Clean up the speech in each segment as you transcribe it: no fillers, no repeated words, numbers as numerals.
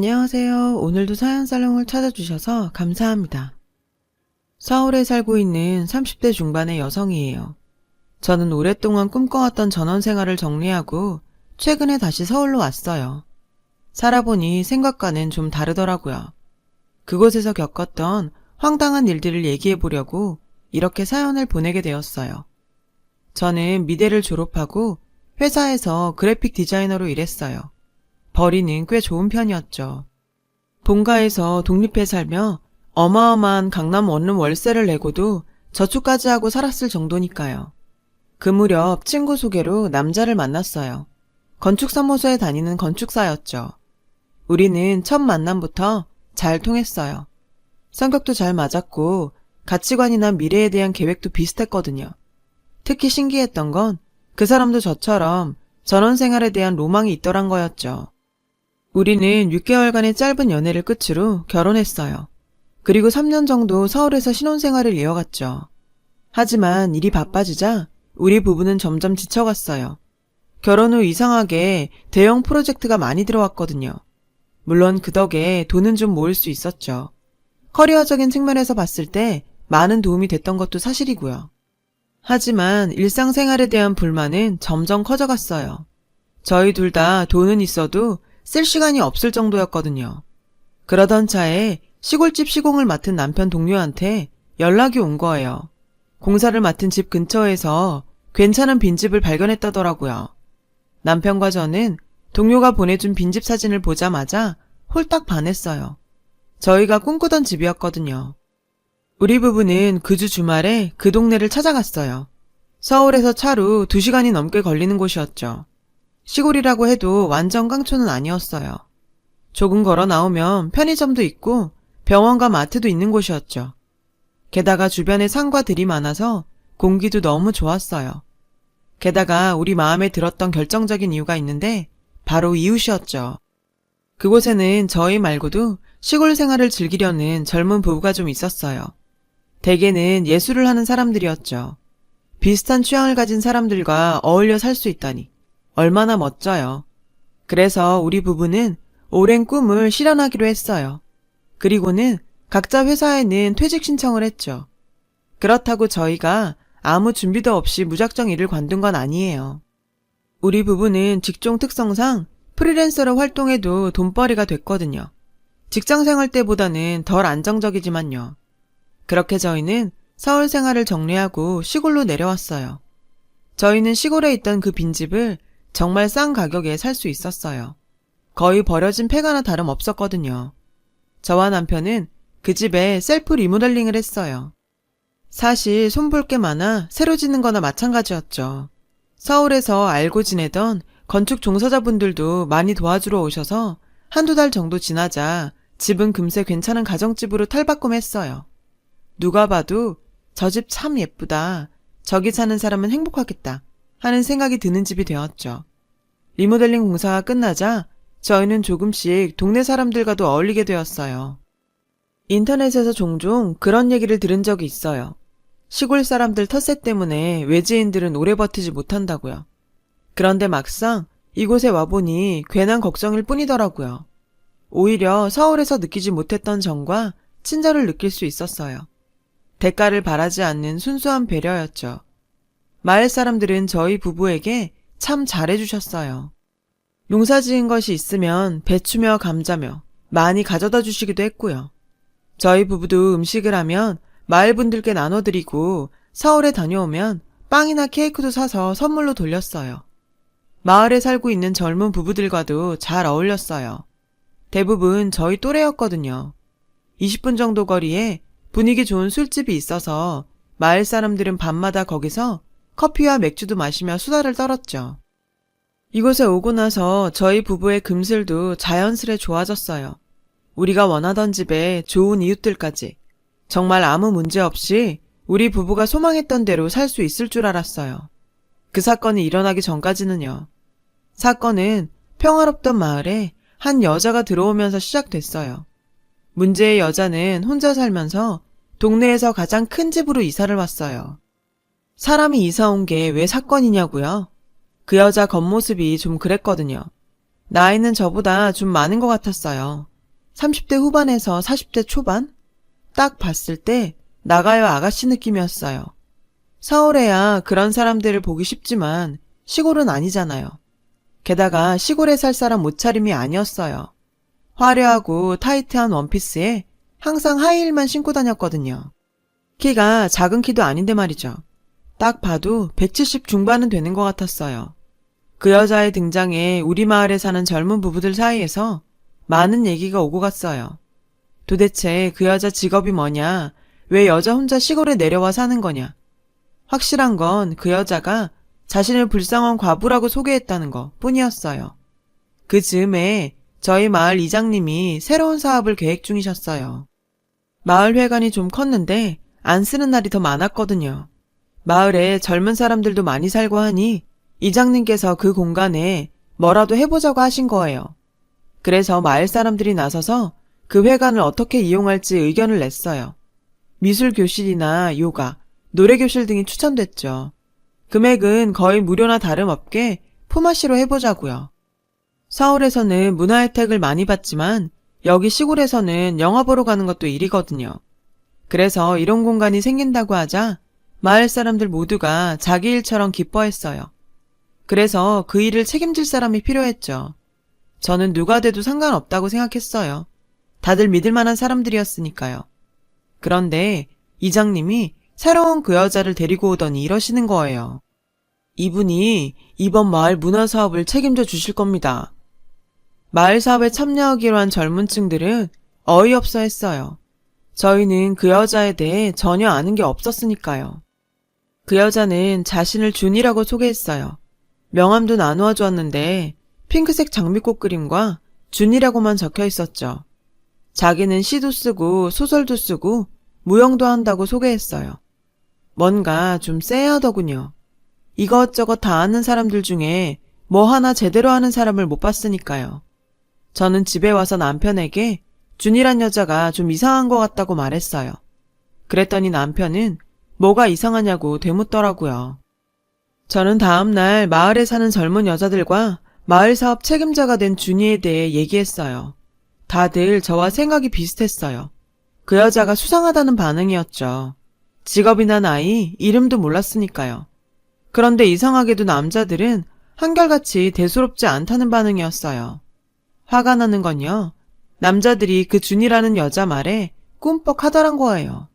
안녕하세요. 오늘도 사연살롱을 찾아주셔서 감사합니다. 서울에 살고 있는 30대 중반의 여성이에요. 저는 오랫동안 꿈꿔왔던 전원생활을 정리하고 최근에 다시 서울로 왔어요. 살아보니 생각과는 좀 다르더라고요. 그곳에서 겪었던 황당한 일들을 얘기해보려고 이렇게 사연을 보내게 되었어요. 저는 미대를 졸업하고 회사에서 그래픽 디자이너로 일했어요. 벌이는 꽤 좋은 편이었죠. 본가에서 독립해 살며 어마어마한 강남 원룸 월세를 내고도 저축까지 하고 살았을 정도니까요. 그 무렵 친구 소개로 남자를 만났어요. 건축사무소에 다니는 건축사였죠. 우리는 첫 만남부터 잘 통했어요. 성격도 잘 맞았고 가치관이나 미래에 대한 계획도 비슷했거든요. 특히 신기했던 건 그 사람도 저처럼 전원생활에 대한 로망이 있더란 거였죠. 우리는 6개월간의 짧은 연애를 끝으로 결혼했어요. 그리고 3년 정도 서울에서 신혼생활을 이어갔죠. 하지만 일이 바빠지자 우리 부부는 점점 지쳐갔어요. 결혼 후 이상하게 대형 프로젝트가 많이 들어왔거든요. 물론 그 덕에 돈은 좀 모을 수 있었죠. 커리어적인 측면에서 봤을 때 많은 도움이 됐던 것도 사실이고요. 하지만 일상생활에 대한 불만은 점점 커져갔어요. 저희 둘 다 돈은 있어도 쓸 시간이 없을 정도였거든요. 그러던 차에 시골집 시공을 맡은 남편 동료한테 연락이 온 거예요. 공사를 맡은 집 근처에서 괜찮은 빈집을 발견했다더라고요. 남편과 저는 동료가 보내준 빈집 사진을 보자마자 홀딱 반했어요. 저희가 꿈꾸던 집이었거든요. 우리 부부는 그 주 주말에 그 동네를 찾아갔어요. 서울에서 차로 2시간이 넘게 걸리는 곳이었죠. 시골이라고 해도 완전 깡촌은 아니었어요. 조금 걸어 나오면 편의점도 있고 병원과 마트도 있는 곳이었죠. 게다가 주변에 산과 들이 많아서 공기도 너무 좋았어요. 게다가 우리 마음에 들었던 결정적인 이유가 있는데 바로 이웃이었죠. 그곳에는 저희 말고도 시골 생활을 즐기려는 젊은 부부가 좀 있었어요. 대개는 예술을 하는 사람들이었죠. 비슷한 취향을 가진 사람들과 어울려 살 수 있다니 얼마나 멋져요. 그래서 우리 부부는 오랜 꿈을 실현하기로 했어요. 그리고는 각자 회사에는 퇴직 신청을 했죠. 그렇다고 저희가 아무 준비도 없이 무작정 일을 관둔 건 아니에요. 우리 부부는 직종 특성상 프리랜서로 활동해도 돈벌이가 됐거든요. 직장생활 때보다는 덜 안정적이지만요. 그렇게 저희는 서울 생활을 정리하고 시골로 내려왔어요. 저희는 시골에 있던 그 빈집을 정말 싼 가격에 살 수 있었어요. 거의 버려진 폐가나 다름없었거든요. 저와 남편은 그 집에 셀프 리모델링을 했어요. 사실 손볼 게 많아 새로 짓는 거나 마찬가지였죠. 서울에서 알고 지내던 건축 종사자분들도 많이 도와주러 오셔서 한두 달 정도 지나자 집은 금세 괜찮은 가정집으로 탈바꿈했어요. 누가 봐도 저 집 참 예쁘다. 저기 사는 사람은 행복하겠다. 하는 생각이 드는 집이 되었죠. 리모델링 공사가 끝나자 저희는 조금씩 동네 사람들과도 어울리게 되었어요. 인터넷에서 종종 그런 얘기를 들은 적이 있어요. 시골 사람들 텃세 때문에 외지인들은 오래 버티지 못한다고요. 그런데 막상 이곳에 와보니 괜한 걱정일 뿐이더라고요. 오히려 서울에서 느끼지 못했던 정과 친절을 느낄 수 있었어요. 대가를 바라지 않는 순수한 배려였죠. 마을 사람들은 저희 부부에게 참 잘해주셨어요. 농사 지은 것이 있으면 배추며 감자며 많이 가져다 주시기도 했고요. 저희 부부도 음식을 하면 마을 분들께 나눠드리고 서울에 다녀오면 빵이나 케이크도 사서 선물로 돌렸어요. 마을에 살고 있는 젊은 부부들과도 잘 어울렸어요. 대부분 저희 또래였거든요. 20분 정도 거리에 분위기 좋은 술집이 있어서 마을 사람들은 밤마다 거기서 커피와 맥주도 마시며 수다를 떨었죠. 이곳에 오고 나서 저희 부부의 금슬도 자연스레 좋아졌어요. 우리가 원하던 집에 좋은 이웃들까지. 정말 아무 문제 없이 우리 부부가 소망했던 대로 살 수 있을 줄 알았어요. 그 사건이 일어나기 전까지는요. 사건은 평화롭던 마을에 한 여자가 들어오면서 시작됐어요. 문제의 여자는 혼자 살면서 동네에서 가장 큰 집으로 이사를 왔어요. 사람이 이사 온 게 왜 사건이냐고요? 그 여자 겉모습이 좀 그랬거든요. 나이는 저보다 좀 많은 것 같았어요. 30대 후반에서 40대 초반? 딱 봤을 때 나가요 아가씨 느낌이었어요. 서울에야 그런 사람들을 보기 쉽지만 시골은 아니잖아요. 게다가 시골에 살 사람 옷차림이 아니었어요. 화려하고 타이트한 원피스에 항상 하이힐만 신고 다녔거든요. 키가 작은 키도 아닌데 말이죠. 딱 봐도 170 중반은 되는 것 같았어요. 그 여자의 등장에 우리 마을에 사는 젊은 부부들 사이에서 많은 얘기가 오고 갔어요. 도대체 그 여자 직업이 뭐냐? 왜 여자 혼자 시골에 내려와 사는 거냐? 확실한 건 그 여자가 자신을 불쌍한 과부라고 소개했다는 것 뿐이었어요. 그 즈음에 저희 마을 이장님이 새로운 사업을 계획 중이셨어요. 마을 회관이 좀 컸는데 안 쓰는 날이 더 많았거든요. 마을에 젊은 사람들도 많이 살고 하니 이장님께서 그 공간에 뭐라도 해보자고 하신 거예요. 그래서 마을 사람들이 나서서 그 회관을 어떻게 이용할지 의견을 냈어요. 미술교실이나 요가, 노래교실 등이 추천됐죠. 금액은 거의 무료나 다름없게 품앗이로 해보자고요. 서울에서는 문화 혜택을 많이 받지만 여기 시골에서는 영화 보러 가는 것도 일이거든요. 그래서 이런 공간이 생긴다고 하자 마을 사람들 모두가 자기 일처럼 기뻐했어요. 그래서 그 일을 책임질 사람이 필요했죠. 저는 누가 돼도 상관없다고 생각했어요. 다들 믿을 만한 사람들이었으니까요. 그런데 이장님이 새로운 그 여자를 데리고 오더니 이러시는 거예요. 이분이 이번 마을 문화 사업을 책임져 주실 겁니다. 마을 사업에 참여하기로 한 젊은 층들은 어이없어 했어요. 저희는 그 여자에 대해 전혀 아는 게 없었으니까요. 그 여자는 자신을 준이라고 소개했어요. 명함도 나누어 주었는데 핑크색 장미꽃 그림과 준이라고만 적혀 있었죠. 자기는 시도 쓰고 소설도 쓰고 무용도 한다고 소개했어요. 뭔가 좀 쎄하더군요. 이것저것 다 아는 사람들 중에 뭐 하나 제대로 하는 사람을 못 봤으니까요. 저는 집에 와서 남편에게 준이란 여자가 좀 이상한 것 같다고 말했어요. 그랬더니 남편은 뭐가 이상하냐고 되묻더라고요. 저는 다음날 마을에 사는 젊은 여자들과 마을 사업 책임자가 된 준이에 대해 얘기했어요. 다들 저와 생각이 비슷했어요. 그 여자가 수상하다는 반응이었죠. 직업이나 나이, 이름도 몰랐으니까요. 그런데 이상하게도 남자들은 한결같이 대수롭지 않다는 반응이었어요. 화가 나는 건요. 남자들이 그 준이라는 여자 말에 꿈뻑하더란 거예요.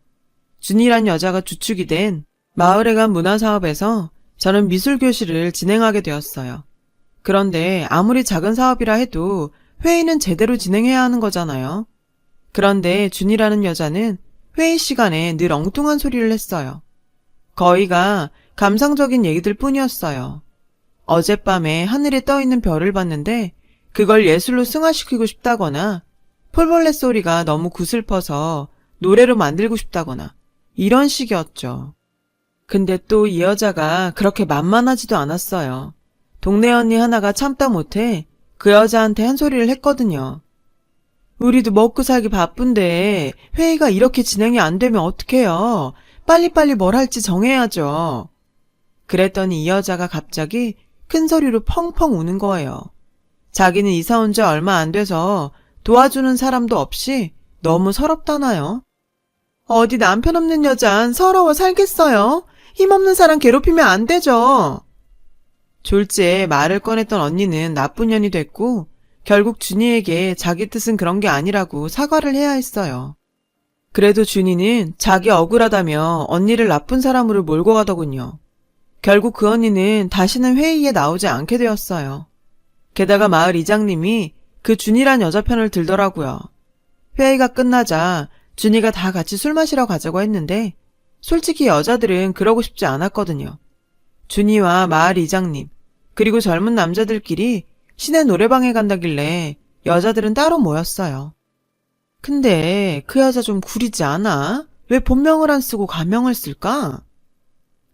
준이란 여자가 주축이 된 마을에 간 문화사업에서 저는 미술교실을 진행하게 되었어요. 그런데 아무리 작은 사업이라 해도 회의는 제대로 진행해야 하는 거잖아요. 그런데 준이라는 여자는 회의 시간에 늘 엉뚱한 소리를 했어요. 거의가 감상적인 얘기들 뿐이었어요. 어젯밤에 하늘에 떠있는 별을 봤는데 그걸 예술로 승화시키고 싶다거나 폴벌레 소리가 너무 구슬퍼서 노래로 만들고 싶다거나 이런 식이었죠. 근데 또 이 여자가 그렇게 만만하지도 않았어요. 동네 언니 하나가 참다 못해 그 여자한테 한 소리를 했거든요. 우리도 먹고 살기 바쁜데 회의가 이렇게 진행이 안 되면 어떡해요. 빨리빨리 뭘 할지 정해야죠. 그랬더니 이 여자가 갑자기 큰 소리로 펑펑 우는 거예요. 자기는 이사 온 지 얼마 안 돼서 도와주는 사람도 없이 너무 서럽다나요? 어디 남편 없는 여잔 서러워 살겠어요? 힘없는 사람 괴롭히면 안 되죠. 졸지에 말을 꺼냈던 언니는 나쁜 년이 됐고 결국 준이에게 자기 뜻은 그런 게 아니라고 사과를 해야 했어요. 그래도 준이는 자기 억울하다며 언니를 나쁜 사람으로 몰고 가더군요. 결국 그 언니는 다시는 회의에 나오지 않게 되었어요. 게다가 마을 이장님이 그 준이란 여자 편을 들더라고요. 회의가 끝나자 준이가 다 같이 술 마시러 가자고 했는데 솔직히 여자들은 그러고 싶지 않았거든요. 준이와 마을 이장님 그리고 젊은 남자들끼리 시내 노래방에 간다길래 여자들은 따로 모였어요. 근데 그 여자 좀 구리지 않아? 왜 본명을 안 쓰고 가명을 쓸까?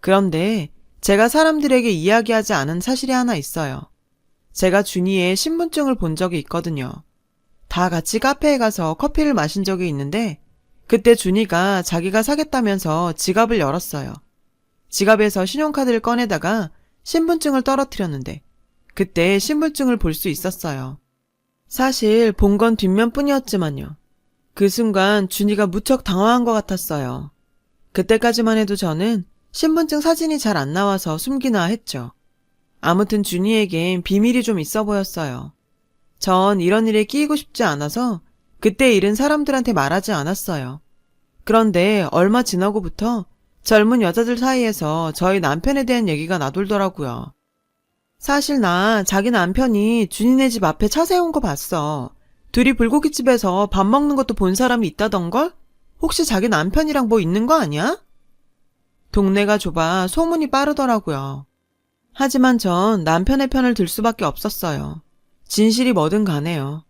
그런데 제가 사람들에게 이야기하지 않은 사실이 하나 있어요. 제가 준이의 신분증을 본 적이 있거든요. 다 같이 카페에 가서 커피를 마신 적이 있는데 그때 준이가 자기가 사겠다면서 지갑을 열었어요. 지갑에서 신용카드를 꺼내다가 신분증을 떨어뜨렸는데 그때 신분증을 볼 수 있었어요. 사실 본 건 뒷면뿐이었지만요. 그 순간 준이가 무척 당황한 것 같았어요. 그때까지만 해도 저는 신분증 사진이 잘 안 나와서 숨기나 했죠. 아무튼 준이에겐 비밀이 좀 있어 보였어요. 전 이런 일에 끼이고 싶지 않아서 그때 일은 사람들한테 말하지 않았어요. 그런데 얼마 지나고부터 젊은 여자들 사이에서 저희 남편에 대한 얘기가 나돌더라고요. 사실 나 자기 남편이 준이네 집 앞에 차 세운 거 봤어. 둘이 불고기집에서 밥 먹는 것도 본 사람이 있다던걸? 혹시 자기 남편이랑 뭐 있는 거 아니야? 동네가 좁아 소문이 빠르더라고요. 하지만 전 남편의 편을 들 수밖에 없었어요. 진실이 뭐든 간에요.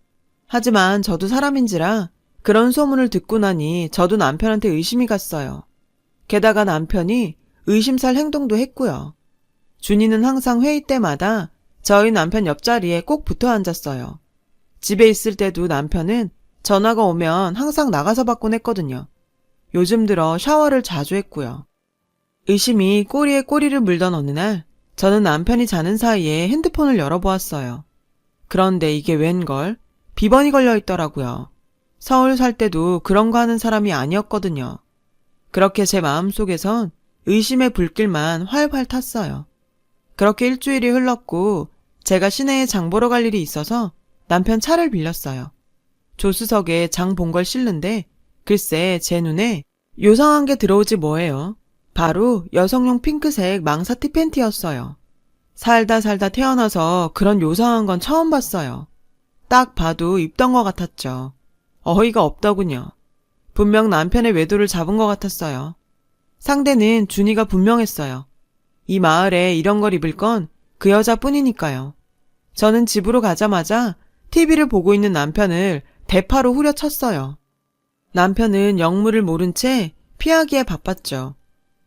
하지만 저도 사람인지라 그런 소문을 듣고 나니 저도 남편한테 의심이 갔어요. 게다가 남편이 의심살 행동도 했고요. 준이는 항상 회의 때마다 저희 남편 옆자리에 꼭 붙어 앉았어요. 집에 있을 때도 남편은 전화가 오면 항상 나가서 받곤 했거든요. 요즘 들어 샤워를 자주 했고요. 의심이 꼬리에 꼬리를 물던 어느 날 저는 남편이 자는 사이에 핸드폰을 열어보았어요. 그런데 이게 웬걸 비번이 걸려 있더라고요. 서울 살 때도 그런 거 하는 사람이 아니었거든요. 그렇게 제 마음속에선 의심의 불길만 활활 탔어요. 그렇게 일주일이 흘렀고 제가 시내에 장 보러 갈 일이 있어서 남편 차를 빌렸어요. 조수석에 장 본 걸 실는데 글쎄 제 눈에 요상한 게 들어오지 뭐예요. 바로 여성용 핑크색 망사티 팬티였어요. 살다 태어나서 그런 요상한 건 처음 봤어요. 딱 봐도 입던 것 같았죠. 어이가 없더군요. 분명 남편의 외도를 잡은 것 같았어요. 상대는 준이가 분명했어요. 이 마을에 이런 걸 입을 건 그 여자뿐이니까요. 저는 집으로 가자마자 TV를 보고 있는 남편을 대파로 후려쳤어요. 남편은 영물을 모른 채 피하기에 바빴죠.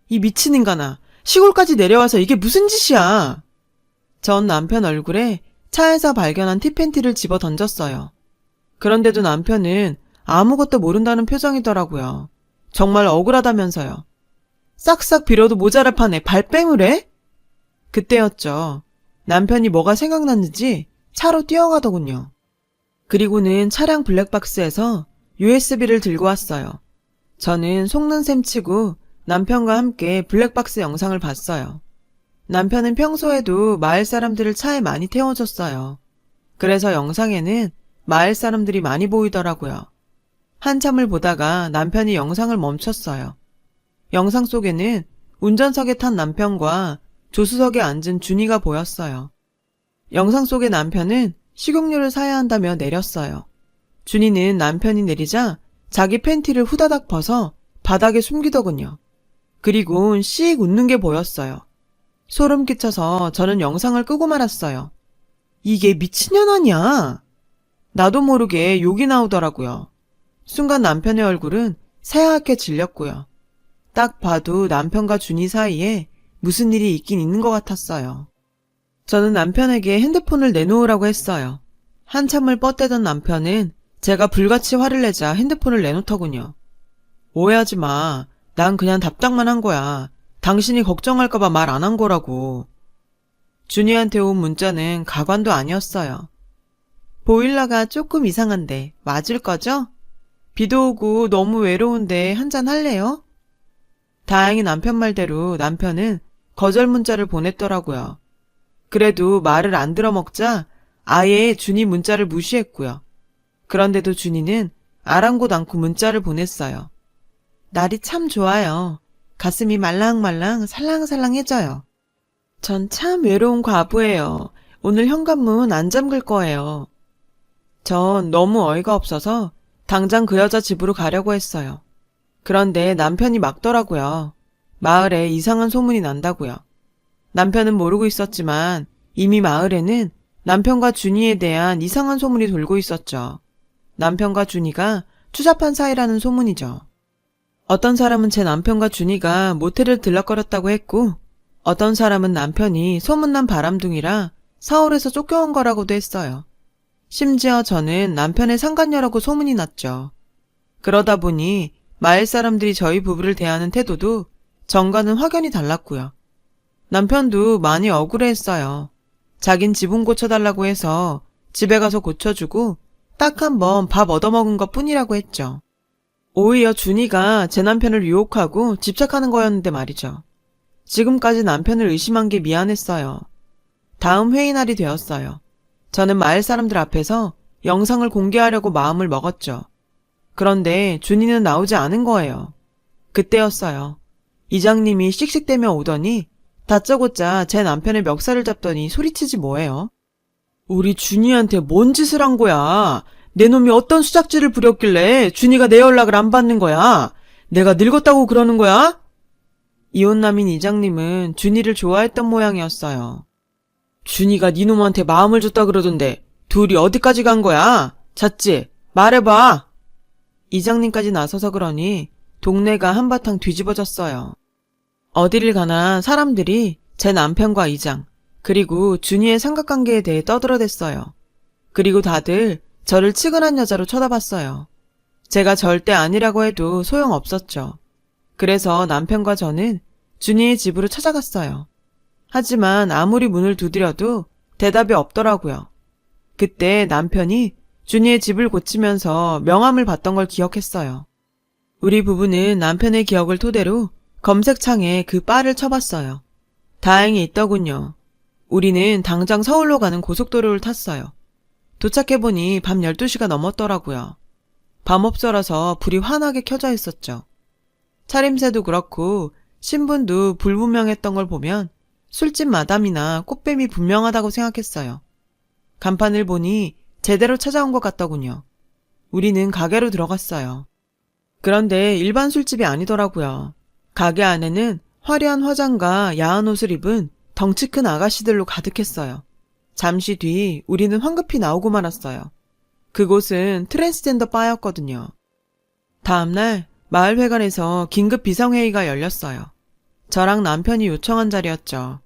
이 미친 인간아, 시골까지 내려와서 이게 무슨 짓이야? 전 남편 얼굴에 차에서 발견한 티팬티를 집어 던졌어요. 그런데도 남편은 아무것도 모른다는 표정이더라고요. 정말 억울하다면서요. 싹싹 빌어도 모자랄 판에 발뺌을 해? 그때였죠. 남편이 뭐가 생각났는지 차로 뛰어가더군요. 그리고는 차량 블랙박스에서 USB를 들고 왔어요. 저는 속는 셈 치고 남편과 함께 블랙박스 영상을 봤어요. 남편은 평소에도 마을 사람들을 차에 많이 태워줬어요. 그래서 영상에는 마을 사람들이 많이 보이더라고요. 한참을 보다가 남편이 영상을 멈췄어요. 영상 속에는 운전석에 탄 남편과 조수석에 앉은 준이가 보였어요. 영상 속의 남편은 식용유를 사야 한다며 내렸어요. 준이는 남편이 내리자 자기 팬티를 후다닥 벗어 바닥에 숨기더군요. 그리고 씩 웃는 게 보였어요. 소름 끼쳐서 저는 영상을 끄고 말았어요. 이게 미친년 아니야? 나도 모르게 욕이 나오더라고요. 순간 남편의 얼굴은 새하얗게 질렸고요. 딱 봐도 남편과 준이 사이에 무슨 일이 있긴 있는 것 같았어요. 저는 남편에게 핸드폰을 내놓으라고 했어요. 한참을 뻗대던 남편은 제가 불같이 화를 내자 핸드폰을 내놓더군요. 오해하지 마. 난 그냥 답장만 한 거야. 당신이 걱정할까봐 말 안 한 거라고. 준이한테 온 문자는 가관도 아니었어요. 보일러가 조금 이상한데 맞을 거죠? 비도 오고 너무 외로운데 한잔 할래요? 다행히 남편 말대로 남편은 거절 문자를 보냈더라고요. 그래도 말을 안 들어먹자 아예 준이 문자를 무시했고요. 그런데도 준이는 아랑곳 않고 문자를 보냈어요. 날이 참 좋아요. 가슴이 말랑말랑 살랑살랑해져요. 전 참 외로운 과부예요. 오늘 현관문 안 잠글 거예요. 전 너무 어이가 없어서 당장 그 여자 집으로 가려고 했어요. 그런데 남편이 막더라고요. 마을에 이상한 소문이 난다고요. 남편은 모르고 있었지만 이미 마을에는 남편과 준이에 대한 이상한 소문이 돌고 있었죠. 남편과 준이가 추잡한 사이라는 소문이죠. 어떤 사람은 제 남편과 준이가 모텔을 들락거렸다고 했고 어떤 사람은 남편이 소문난 바람둥이라 서울에서 쫓겨온 거라고도 했어요. 심지어 저는 남편의 상간녀라고 소문이 났죠. 그러다 보니 마을 사람들이 저희 부부를 대하는 태도도 전과는 확연히 달랐고요. 남편도 많이 억울해했어요. 자긴 지붕 고쳐달라고 해서 집에 가서 고쳐주고 딱 한 번 밥 얻어먹은 것 뿐이라고 했죠. 오히려 준이가 제 남편을 유혹하고 집착하는 거였는데 말이죠. 지금까지 남편을 의심한 게 미안했어요. 다음 회의 날이 되었어요. 저는 마을 사람들 앞에서 영상을 공개하려고 마음을 먹었죠. 그런데 준이는 나오지 않은 거예요. 그때였어요. 이장님이 씩씩대며 오더니 다짜고짜 제 남편의 멱살을 잡더니 소리치지 뭐예요? 우리 준이한테 뭔 짓을 한 거야? 내 놈이 어떤 수작질을 부렸길래 준이가 내 연락을 안 받는 거야? 내가 늙었다고 그러는 거야? 이혼남인 이장님은 준이를 좋아했던 모양이었어요. 준이가 네 놈한테 마음을 줬다 그러던데 둘이 어디까지 간 거야? 잤지? 말해봐. 이장님까지 나서서 그러니 동네가 한바탕 뒤집어졌어요. 어디를 가나 사람들이 제 남편과 이장, 그리고 준이의 삼각관계에 대해 떠들어댔어요. 그리고 다들 저를 치근한 여자로 쳐다봤어요. 제가 절대 아니라고 해도 소용없었죠. 그래서 남편과 저는 준이의 집으로 찾아갔어요. 하지만 아무리 문을 두드려도 대답이 없더라고요. 그때 남편이 준이의 집을 고치면서 명함을 봤던 걸 기억했어요. 우리 부부는 남편의 기억을 토대로 검색창에 그 바를 쳐봤어요. 다행히 있더군요. 우리는 당장 서울로 가는 고속도로를 탔어요. 도착해보니 밤 12시가 넘었더라고요. 밤업소라서 불이 환하게 켜져 있었죠. 차림새도 그렇고 신분도 불분명했던 걸 보면 술집 마담이나 꽃뱀이 분명하다고 생각했어요. 간판을 보니 제대로 찾아온 것 같더군요. 우리는 가게로 들어갔어요. 그런데 일반 술집이 아니더라고요. 가게 안에는 화려한 화장과 야한 옷을 입은 덩치 큰 아가씨들로 가득했어요. 잠시 뒤 우리는 황급히 나오고 말았어요. 그곳은 트랜스젠더 바였거든요. 다음날 마을회관에서 긴급 비상회의가 열렸어요. 저랑 남편이 요청한 자리였죠.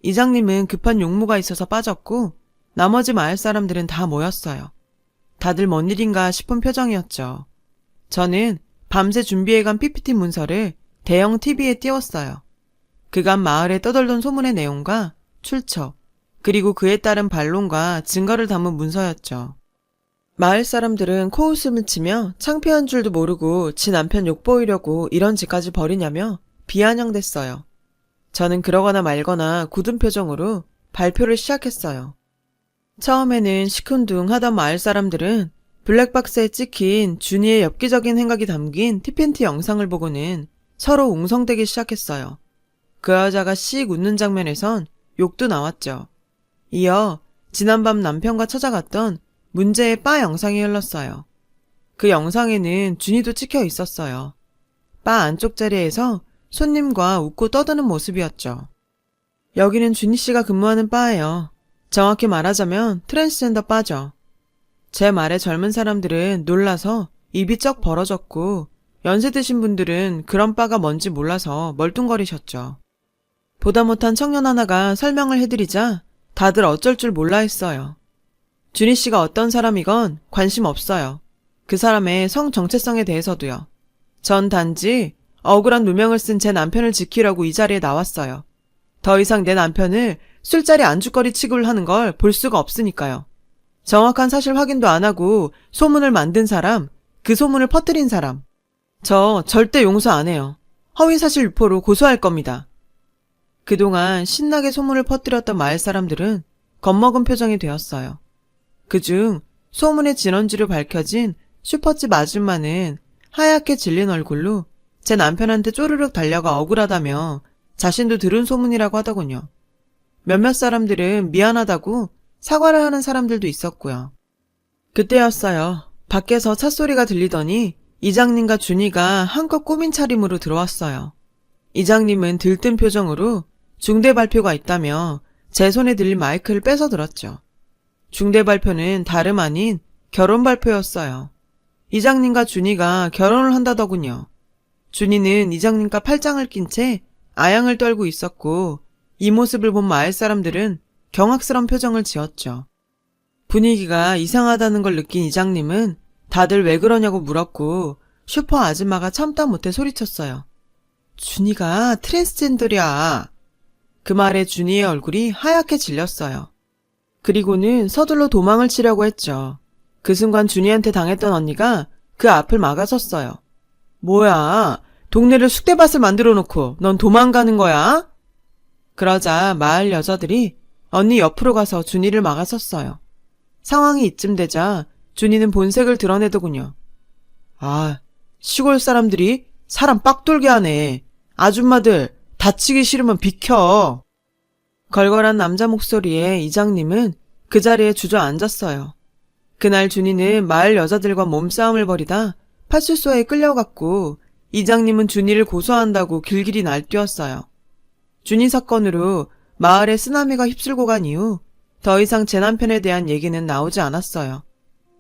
이장님은 급한 용무가 있어서 빠졌고 나머지 마을 사람들은 다 모였어요. 다들 뭔 일인가 싶은 표정이었죠. 저는 밤새 준비해간 PPT 문서를 대형 TV에 띄웠어요. 그간 마을에 떠돌던 소문의 내용과 출처, 그리고 그에 따른 반론과 증거를 담은 문서였죠. 마을 사람들은 코웃음을 치며 창피한 줄도 모르고 지 남편 욕보이려고 이런 짓까지 벌이냐며 비아냥댔어요. 저는 그러거나 말거나 굳은 표정으로 발표를 시작했어요. 처음에는 시큰둥하던 마을 사람들은 블랙박스에 찍힌 준이의 엽기적인 행각이 담긴 티팬티 영상을 보고는 서로 웅성대기 시작했어요. 그 여자가 씩 웃는 장면에선 욕도 나왔죠. 이어 지난밤 남편과 찾아갔던 문제의 바 영상이 흘렀어요. 그 영상에는 준이도 찍혀 있었어요. 바 안쪽 자리에서 손님과 웃고 떠드는 모습이었죠. 여기는 준이 씨가 근무하는 바예요. 정확히 말하자면 트랜스젠더 바죠. 제 말에 젊은 사람들은 놀라서 입이 쩍 벌어졌고 연세 드신 분들은 그런 바가 뭔지 몰라서 멀뚱거리셨죠. 보다 못한 청년 하나가 설명을 해드리자 다들 어쩔 줄 몰라 했어요. 준희 씨가 어떤 사람이건 관심 없어요. 그 사람의 성 정체성에 대해서도요. 전 단지 억울한 누명을 쓴 제 남편을 지키려고 이 자리에 나왔어요. 더 이상 내 남편을 술자리 안주거리 취급을 하는 걸 볼 수가 없으니까요. 정확한 사실 확인도 안 하고 소문을 만든 사람, 그 소문을 퍼뜨린 사람. 저 절대 용서 안 해요. 허위사실 유포로 고소할 겁니다. 그동안 신나게 소문을 퍼뜨렸던 마을 사람들은 겁먹은 표정이 되었어요. 그중 소문의 진원지로 밝혀진 슈퍼집 아줌마는 하얗게 질린 얼굴로 제 남편한테 쪼르륵 달려가 억울하다며 자신도 들은 소문이라고 하더군요. 몇몇 사람들은 미안하다고 사과를 하는 사람들도 있었고요. 그때였어요. 밖에서 찻소리가 들리더니 이장님과 준이가 한껏 꾸민 차림으로 들어왔어요. 이장님은 들뜬 표정으로 중대 발표가 있다며 제 손에 들린 마이크를 뺏어 들었죠. 중대 발표는 다름 아닌 결혼 발표였어요. 이장님과 준이가 결혼을 한다더군요. 준이는 이장님과 팔짱을 낀 채 아양을 떨고 있었고 이 모습을 본 마을 사람들은 경악스러운 표정을 지었죠. 분위기가 이상하다는 걸 느낀 이장님은 다들 왜 그러냐고 물었고 슈퍼 아줌마가 참다 못해 소리쳤어요. 준이가 트랜스젠더랴. 그 말에 준이의 얼굴이 하얗게 질렸어요. 그리고는 서둘러 도망을 치려고 했죠. 그 순간 준이한테 당했던 언니가 그 앞을 막아섰어요. 뭐야, 동네를 쑥대밭을 만들어 놓고 넌 도망가는 거야? 그러자 마을 여자들이 언니 옆으로 가서 준이를 막아섰어요. 상황이 이쯤 되자 준이는 본색을 드러내더군요. 아, 시골 사람들이 사람 빡돌게 하네. 아줌마들 다치기 싫으면 비켜. 걸걸한 남자 목소리에 이장님은 그 자리에 주저앉았어요. 그날 준이는 마을 여자들과 몸싸움을 벌이다 파출소에 끌려갔고 이장님은 준이를 고소한다고 길길이 날뛰었어요. 준이 사건으로 마을에 쓰나미가 휩쓸고 간 이후 더 이상 제 남편에 대한 얘기는 나오지 않았어요.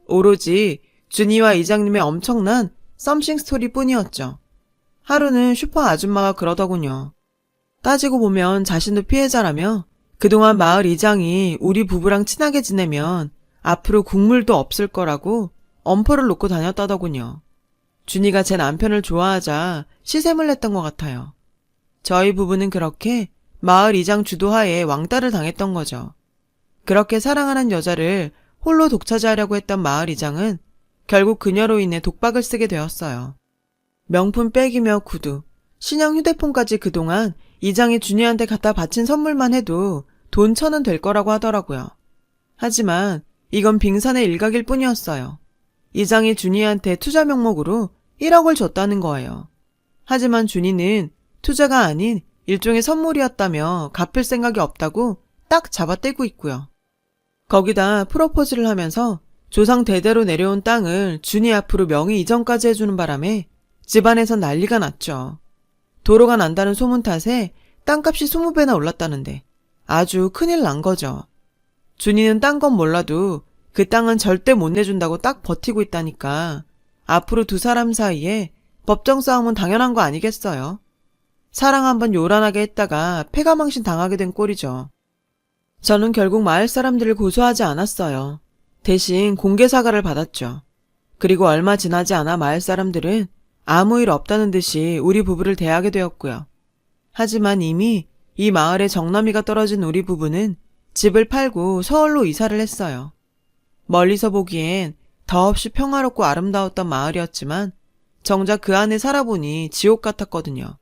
오로지 준이와 이장님의 엄청난 썸씽 스토리뿐이었죠. 하루는 슈퍼 아줌마가 그러더군요. 따지고 보면 자신도 피해자라며 그동안 마을 이장이 우리 부부랑 친하게 지내면 앞으로 국물도 없을 거라고 엄포를 놓고 다녔다더군요. 준이가 제 남편을 좋아하자 시샘을 냈던 것 같아요. 저희 부부는 그렇게 마을 이장 주도하에 왕따를 당했던 거죠. 그렇게 사랑하는 여자를 홀로 독차지하려고 했던 마을 이장은 결국 그녀로 인해 독박을 쓰게 되었어요. 명품 백이며 구두, 신형 휴대폰까지 그동안 이장이 준이한테 갖다 바친 선물만 해도 돈 1,000원 될 거라고 하더라고요. 하지만 이건 빙산의 일각일 뿐이었어요. 이장이 준이한테 투자 명목으로 1억을 줬다는 거예요. 하지만 준이는 투자가 아닌 일종의 선물이었다며 갚을 생각이 없다고 딱 잡아떼고 있고요. 거기다 프로포즈를 하면서 조상 대대로 내려온 땅을 준이 앞으로 명의 이전까지 해주는 바람에 집안에선 난리가 났죠. 도로가 난다는 소문 탓에 땅값이 20배나 올랐다는데 아주 큰일 난 거죠. 준이는 딴 건 몰라도 그 땅은 절대 못 내준다고 딱 버티고 있다니까 앞으로 두 사람 사이에 법정 싸움은 당연한 거 아니겠어요? 사랑 한번 요란하게 했다가 패가망신 당하게 된 꼴이죠. 저는 결국 마을 사람들을 고소하지 않았어요. 대신 공개 사과를 받았죠. 그리고 얼마 지나지 않아 마을 사람들은 아무 일 없다는 듯이 우리 부부를 대하게 되었고요. 하지만 이미 이 마을에 정나미가 떨어진 우리 부부는 집을 팔고 서울로 이사를 했어요. 멀리서 보기엔 더없이 평화롭고 아름다웠던 마을이었지만 정작 그 안에 살아보니 지옥 같았거든요.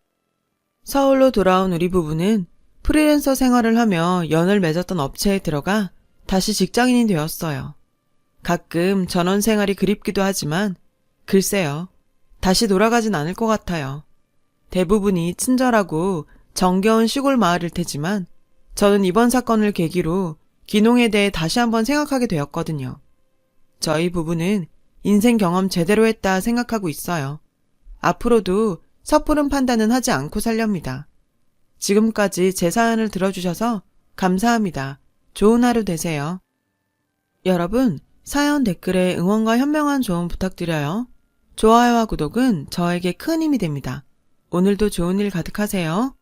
서울로 돌아온 우리 부부는 프리랜서 생활을 하며 연을 맺었던 업체에 들어가 다시 직장인이 되었어요. 가끔 전원 생활이 그립기도 하지만 글쎄요. 다시 돌아가진 않을 것 같아요. 대부분이 친절하고 정겨운 시골 마을일 테지만 저는 이번 사건을 계기로 귀농에 대해 다시 한번 생각하게 되었거든요. 저희 부부는 인생 경험 제대로 했다 생각하고 있어요. 앞으로도 섣부른 판단은 하지 않고 살렵니다. 지금까지 제 사연을 들어주셔서 감사합니다. 좋은 하루 되세요. 여러분, 사연 댓글에 응원과 현명한 조언 부탁드려요. 좋아요와 구독은 저에게 큰 힘이 됩니다. 오늘도 좋은 일 가득하세요.